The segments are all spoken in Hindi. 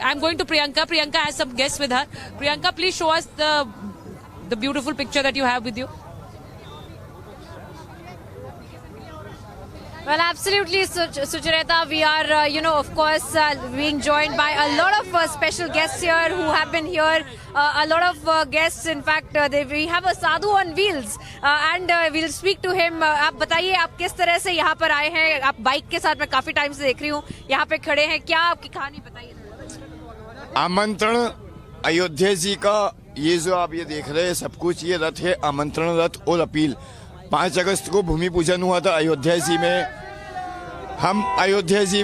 I'm going to Priyanka. Priyanka has some guests with her. Priyanka, please show us the beautiful picture that you have with you. Well, absolutely, Sucharita. We are, of course, being joined by a lot of special guests here who have been here. A lot of guests, in fact, we have a sadhu on wheels, and we'll speak to him. आप बताइए, आप किस तरह से यहाँ पर आए हैं? आप बाइक के साथ मैं काफी टाइम से देख रही हूँ यहाँ पे खड़े हैं. क्या आपकी कहानी बताइए. आमंत्रण अयोध्या जी का ये जो आप ये देख रहे हैं सब कुछ ये रथ है. आमंत्रण रथ और अपील 5 अगस्त को भूमि पूजन हुआ था अयोध्या जी में. हम अयोध्या जी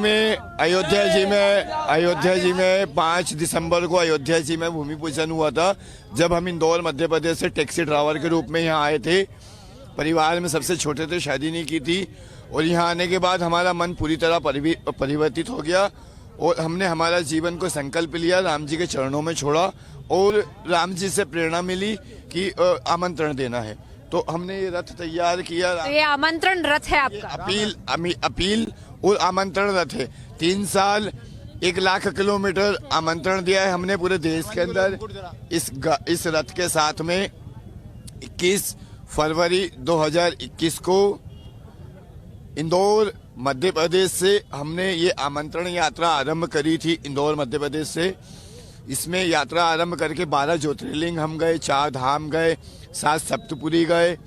में 5 दिसंबर को अयोध्या जी में भूमि पूजन हुआ था. जब हम इंदौर मध्य प्रदेश से टैक्सी ड्राइवर के रूप में यहाँ आए थे, परिवार में सबसे छोटे थे, शादी नहीं की थी, और यहाँ आने के बाद हमारा मन पूरी तरह परिवर्तित हो गया और हमने हमारा जीवन को संकल्प लिया, राम जी के चरणों में छोड़ा और राम जी से प्रेरणा मिली कि आमंत्रण देना है. तो हमने ये रथ तैयार किया. तो ये आमंत्रण रथ है आपका. अपील और आमंत्रण रथ है. 3 साल 1 लाख किलोमीटर आमंत्रण दिया है हमने पूरे देश के अंदर. इस रथ के साथ में 21 फरवरी 2021 को इंदौर मध्य प्रदेश से हमने ये आमंत्रण यात्रा आरंभ करी थी. इंदौर मध्य प्रदेश से इसमें यात्रा आरंभ करके 12 ज्योतिर्लिंग हम गए, 4 धाम गए, 7 सप्तपुरी गए,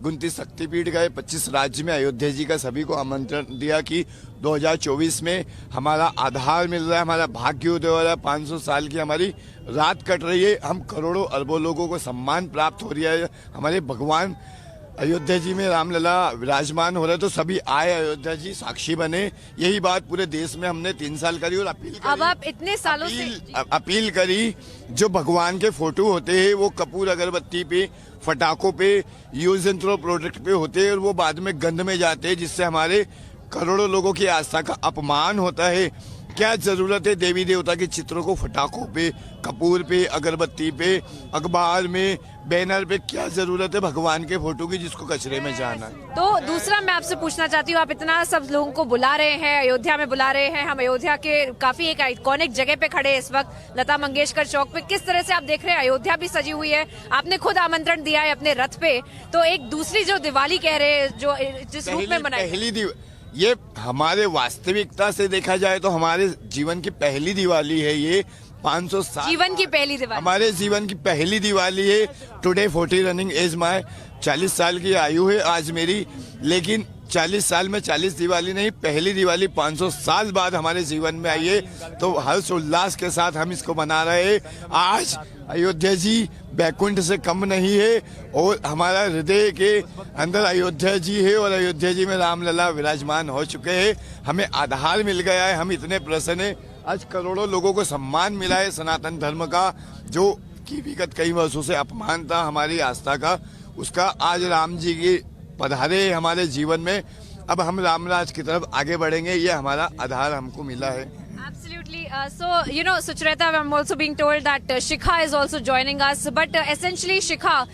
29 शक्तिपीठ गए, 25 राज्य में अयोध्या जी का सभी को आमंत्रण दिया कि 2024 में हमारा आधार मिल रहा है, हमारा भाग्योदय हो रहा है, 500 साल की हमारी रात कट रही है, हम करोड़ों अरबों लोगों को सम्मान प्राप्त हो रहा है, हमारे भगवान अयोध्या जी में रामलला विराजमान हो रहे. तो सभी आए, अयोध्या जी साक्षी बने. यही बात पूरे देश में हमने 3 साल करी और अपील करी. अब आप इतने सालों से अपील करी, जो भगवान के फोटो होते हैं वो कपूर अगरबत्ती पे, फटाकों पे, यूज एंड थ्रो प्रोडक्ट पे होते हैं और वो बाद में गंद में जाते हैं, जिससे हमारे करोड़ों लोगों की आस्था का अपमान होता है. क्या जरूरत है देवी देवता के चित्रों को फटाकों पे, कपूर पे, अगरबत्ती पे, अखबार में, बैनर पे, क्या जरूरत है भगवान के फोटो की जिसको कचरे में जाना है. तो दूसरा मैं आपसे पूछना चाहती हूँ, आप इतना सब लोगों को बुला रहे हैं, अयोध्या में बुला रहे हैं. हम अयोध्या के काफी एक आइकॉनिक जगह पे खड़े हैं इस वक्त, लता मंगेशकर चौक पे. किस तरह से आप देख रहे हैं अयोध्या भी सजी हुई है, आपने खुद आमंत्रण दिया है अपने रथ पे. तो एक दूसरी जो दिवाली कह रहे हैं, जो जिस रूप में मनाई, ये हमारे वास्तविकता से देखा जाए तो हमारे जीवन की पहली दिवाली है. ये 500 साल जीवन की पहली दिवाली, हमारे जीवन की पहली दिवाली है. टुडे 40 रनिंग एज माय 40 साल की आयु है आज मेरी, लेकिन 40 साल में 40 दिवाली नहीं, पहली दिवाली 500 साल बाद हमारे जीवन में आई है. तो हर्ष उल्लास के साथ हम इसको मना रहे हैं. आज अयोध्या जी बैकुंठ से कम नहीं है और हमारा हृदय के अंदर अयोध्या जी है और अयोध्या जी में रामलला विराजमान हो चुके हैं. हमें आधार मिल गया है, हम इतने प्रसन्न हैं. आज करोड़ों लोगों को सम्मान मिला है सनातन धर्म का, जो कि विगत कई वर्षों से अपमान था हमारी आस्था का, उसका आज राम जी की पधारे हमारे जीवन में. अब हम रामराज की तरफ आगे बढ़ेंगे, ये हमारा आधार हमको मिला है. Absolutely. So, Sucharita, I'm also being told that Shikha is also joining us. But essentially, Shikha,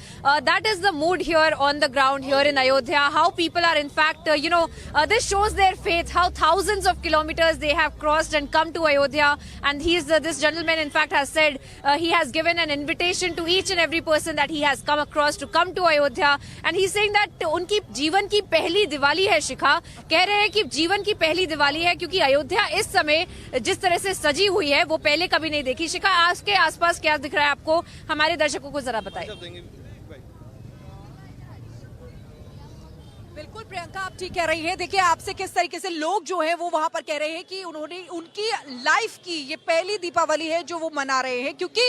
that is the mood here on the ground here in Ayodhya. How people are, in fact, this shows their faith. How thousands of kilometers they have crossed and come to Ayodhya. And this gentleman, in fact, has said he has given an invitation to each and every person that he has come across to come to Ayodhya. And he's saying that उनकी जीवन की पहली दिवाली है. शिखा कह रहे हैं कि जीवन की पहली दिवाली है क्योंकि अयोध्या इस समय जिस तरह से सजी हुई है वो पहले कभी नहीं देखी. शिखा, आज के आसपास क्या दिख रहा है आपको, हमारे दर्शकों को जरा बताइए. बिल्कुल प्रियंका, आप ठीक कह रही हैं. देखिए आपसे किस तरीके से लोग जो हैं वो वहां पर कह रहे हैं कि उन्होंने उनकी लाइफ की ये पहली दीपावली है जो वो मना रहे हैं, क्योंकि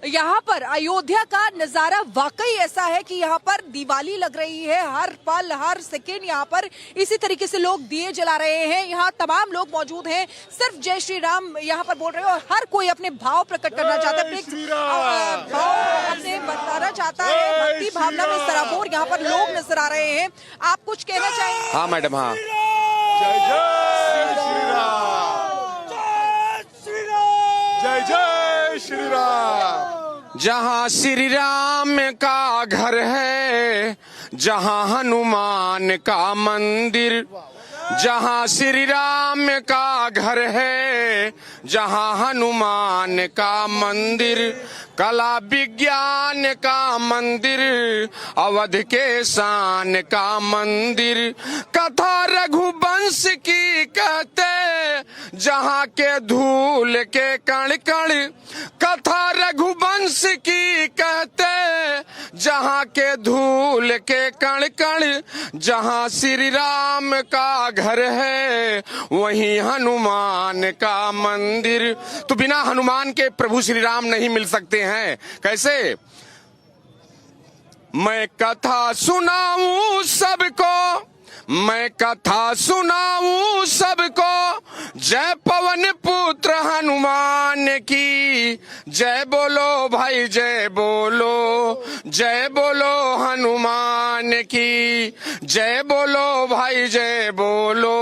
यहाँ पर अयोध्या का नजारा वाकई ऐसा है कि यहाँ पर दिवाली लग रही है. हर पल हर सेकेंड यहाँ पर इसी तरीके से लोग दिए जला रहे हैं. यहाँ तमाम लोग मौजूद हैं, सिर्फ जय श्री राम यहाँ पर बोल रहे हैं और हर कोई अपने भाव प्रकट करना चाहता है, भाव अपने बताना चाहता है. भक्ति भावना में सराबोर यहाँ पर लोग नजर आ रहे हैं. आप कुछ कहना चाहेंगे? हाँ मैडम, हाँ. जय जय श्री राम, जय जय श्री राम. जहाँ श्री राम का घर है, जहाँ हनुमान का मंदिर, जहाँ श्री राम का घर है, जहाँ हनुमान का मंदिर, कला विज्ञान का मंदिर, अवध के शान का मंदिर, कथा रघुवंश की कहते, जहाँ के धूल के कण कण, कथा रघुवंश की कहते, जहाँ के धूल के कण कण, जहाँ श्री राम का घर है, वहीं हनुमान का मंदिर। तो बिना हनुमान के प्रभु श्री राम नहीं मिल सकते हैं। कैसे? मैं कथा सुनाऊं सबको, मैं कथा सुनाऊं सबको, जय पवन पुत्र हनुमान की, जय बोलो भाई जय बोलो, जय बोलो हनुमान की, जय बोलो भाई जय बोलो,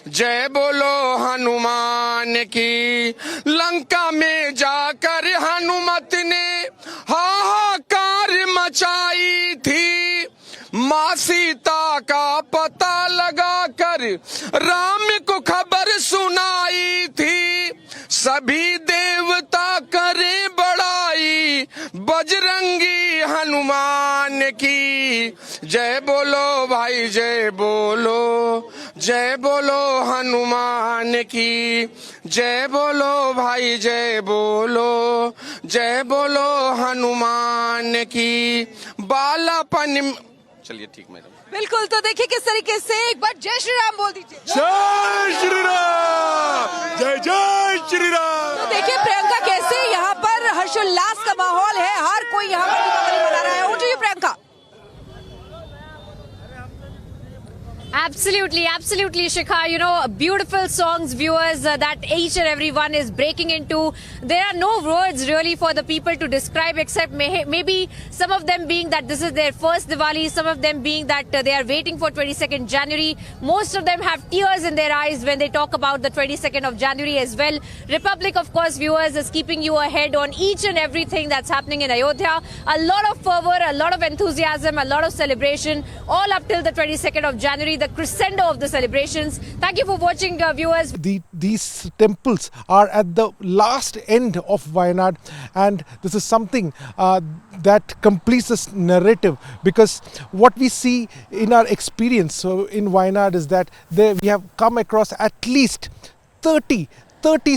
जय बोलो हनुमान की। लंका में जाकर हनुमत ने हाहाकार मचाई थी, माँ सीता का पता लगाकर राम को खबर सुनाई थी, सभी देवता करे बड़ाई बजरंगी हनुमान की, जय बोलो भाई जय बोलो, जय बोलो हनुमान की, जय बोलो भाई जय बोलो, जय बोलो हनुमान की। बालापन, चलिए ठीक मैडम। बिल्कुल, तो देखिए किस तरीके से, एक बार जय श्री राम बोल दीजिए। जय श्री राम, जय जय श्री राम। तो देखिए प्रियंका कैसे यहाँ पर हर्षोल्लास का माहौल है, हर कोई यहाँ पर दीपावली मना रहा है। उठिए Priyanka. Absolutely, absolutely, Shikha. You know, beautiful songs, viewers, that each and every one is breaking into. There are no words really for the people to describe, except maybe some of them being that this is their first Diwali, some of them being that they are waiting for 22nd January. Most of them have tears in their eyes when they talk about the 22nd of January as well. Republic, of course, viewers, is keeping you ahead on each and everything that's happening in Ayodhya. A lot of fervor, a lot of enthusiasm, a lot of celebration, all up till the 22nd of January. The crescendo of the celebrations. Thank you for watching, viewers. These temples are at the last end of Wayanad, and this is something that completes this narrative, because what we see in our experience in Wayanad is that we have come across at least 30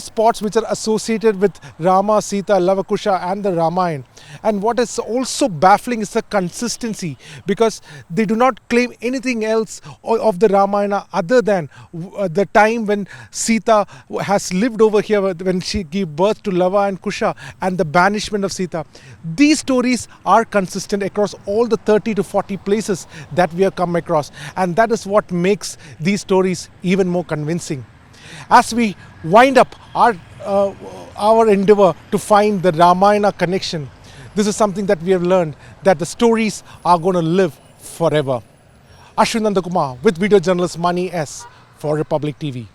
spots which are associated with Rama, Sita, Lavakusha and the Ramayana. And what is also baffling is the consistency, because they do not claim anything else of the Ramayana other than the time when Sita has lived over here, when she gave birth to Lava and Kusha, and the banishment of Sita. These stories are consistent across all the 30 to 40 places that we have come across, and that is what makes these stories even more convincing. As we wind up our endeavor to find the Ramayana connection, this is something that we have learned, that the stories are going to live forever. Ashwin Nandakumar with video journalist Mani S for Republic TV.